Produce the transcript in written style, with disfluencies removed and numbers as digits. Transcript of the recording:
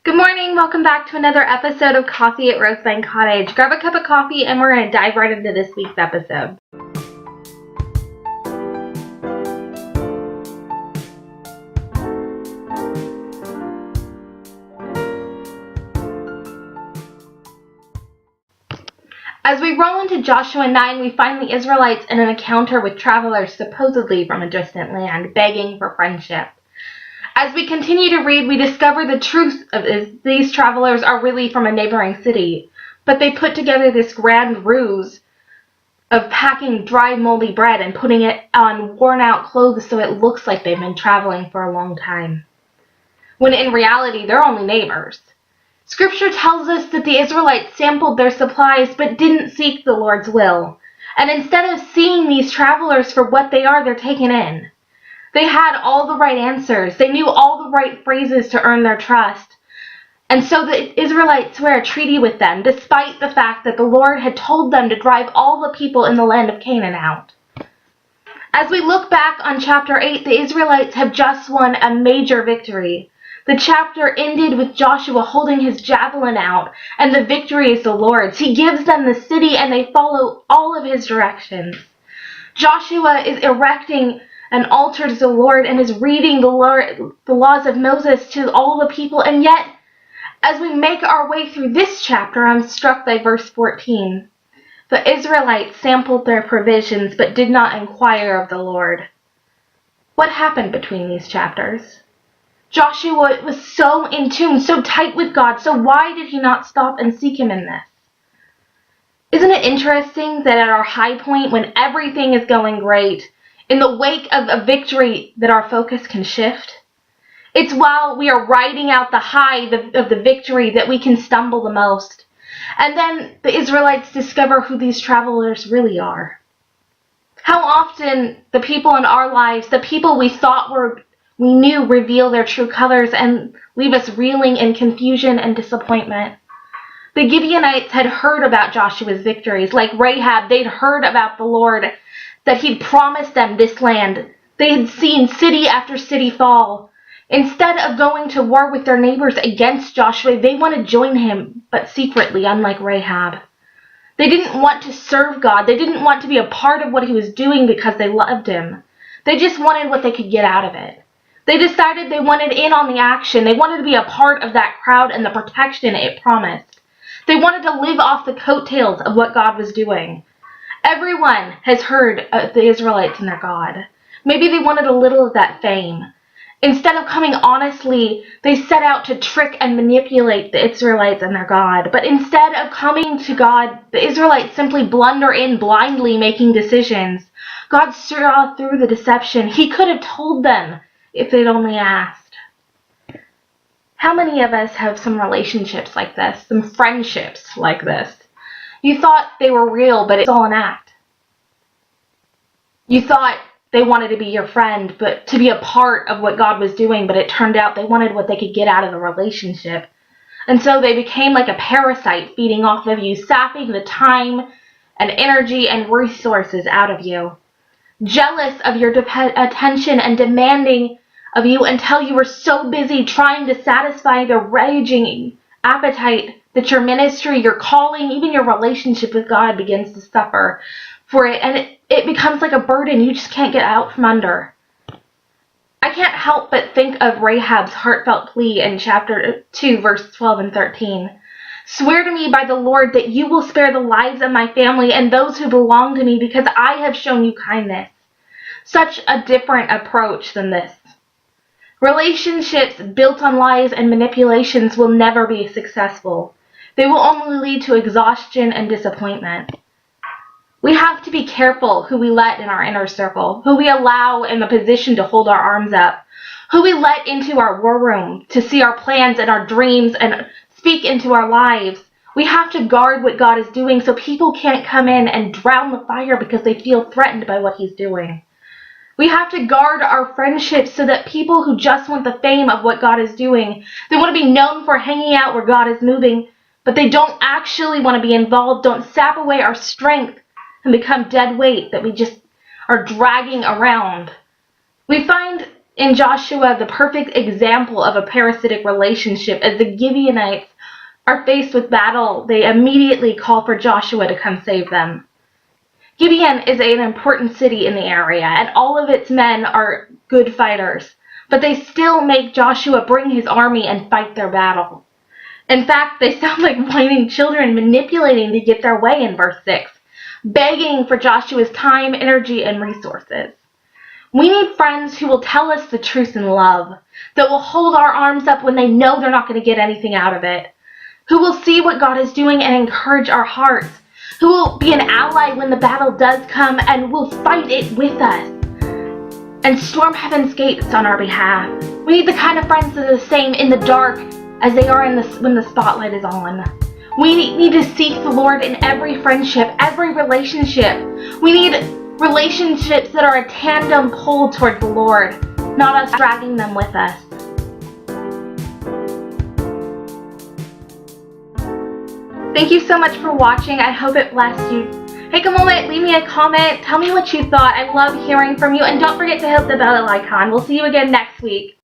Good morning, welcome back to another episode of Coffee at Rosevine Cottage. Grab a cup of coffee and we're going to dive right into this week's episode. As we roll into Joshua 9, we find the Israelites in an encounter with travelers supposedly from a distant land, begging for friendship. As we continue to read, we discover the truth of these travelers are really from a neighboring city, but they put together this grand ruse of packing dry, moldy bread and putting it on worn-out clothes so it looks like they've been traveling for a long time, when in reality they're only neighbors. Scripture tells us that the Israelites sampled their supplies but didn't seek the Lord's will, and instead of seeing these travelers for what they are, they're taken in. They had all the right answers. They knew all the right phrases to earn their trust. And so the Israelites swear a treaty with them, despite the fact that the Lord had told them to drive all the people in the land of Canaan out. As we look back on chapter 8, the Israelites have just won a major victory. The chapter ended with Joshua holding his javelin out, and the victory is the Lord's. He gives them the city, and they follow all of his directions. Joshua is erecting an altar to the Lord and is reading the laws of Moses to all the people. And yet, as we make our way through this chapter, I'm struck by verse 14. The Israelites sampled their provisions but did not inquire of the Lord. What happened between these chapters? Joshua was so in tune, so tight with God, so why did he not stop and seek him in this? Isn't it interesting that at our high point, when everything is going great, in the wake of a victory, that our focus can shift? It's while we are riding out the high of the victory that we can stumble the most. And then the Israelites discover who these travelers really are. How often the people in our lives, the people we thought we knew, reveal their true colors and leave us reeling in confusion and disappointment. The Gibeonites had heard about Joshua's victories. Like Rahab, they'd heard about the Lord, that he'd promised them this land. They had seen city after city fall. Instead of going to war with their neighbors against Joshua, they want to join him, but secretly, unlike Rahab. They didn't want to serve God. They didn't want to be a part of what he was doing because they loved him. They just wanted what they could get out of it. They decided they wanted in on the action. They wanted to be a part of that crowd and the protection it promised. They wanted to live off the coattails of what God was doing. Everyone has heard of the Israelites and their God. Maybe they wanted a little of that fame. Instead of coming honestly, they set out to trick and manipulate the Israelites and their God. But instead of coming to God, the Israelites simply blunder in blindly, making decisions. God saw through the deception. He could have told them if they'd only asked. How many of us have some relationships like this, some friendships like this? You thought they were real, but it's all an act. You thought they wanted to be your friend, but to be a part of what God was doing, but it turned out they wanted what they could get out of the relationship. And so they became like a parasite feeding off of you, sapping the time and energy and resources out of you. Jealous of your attention and demanding of you until you were so busy trying to satisfy their raging appetite that your ministry, your calling, even your relationship with God begins to suffer for it. And it becomes like a burden you just can't get out from under. I can't help but think of Rahab's heartfelt plea in chapter 2, verse 12 and 13. Swear to me by the Lord that you will spare the lives of my family and those who belong to me, because I have shown you kindness. Such a different approach than this. Relationships built on lies and manipulations will never be successful. They will only lead to exhaustion and disappointment. We have to be careful who we let in our inner circle, who we allow in the position to hold our arms up, who we let into our war room to see our plans and our dreams and speak into our lives. We have to guard what God is doing so people can't come in and drown the fire because they feel threatened by what he's doing. We have to guard our friendships so that people who just want the fame of what God is doing, they want to be known for hanging out where God is moving, but they don't actually want to be involved, don't sap away our strength and become dead weight that we just are dragging around. We find in Joshua the perfect example of a parasitic relationship. As the Gibeonites are faced with battle, they immediately call for Joshua to come save them. Gibeon is an important city in the area, and all of its men are good fighters, but they still make Joshua bring his army and fight their battle. In fact, they sound like whining children manipulating to get their way in verse 6, begging for Joshua's time, energy, and resources. We need friends who will tell us the truth in love, that will hold our arms up when they know they're not going to get anything out of it, who will see what God is doing and encourage our hearts, who will be an ally when the battle does come and will fight it with us and storm heaven's gates on our behalf. We need the kind of friends that are the same in the dark as they are when the spotlight is on. We need to seek the Lord in every friendship, every relationship. We need relationships that are a tandem pull toward the Lord, not us dragging them with us. Thank you so much for watching. I hope it blessed you. Take a moment, leave me a comment, tell me what you thought. I love hearing from you, and don't forget to hit the bell icon. We'll see you again next week.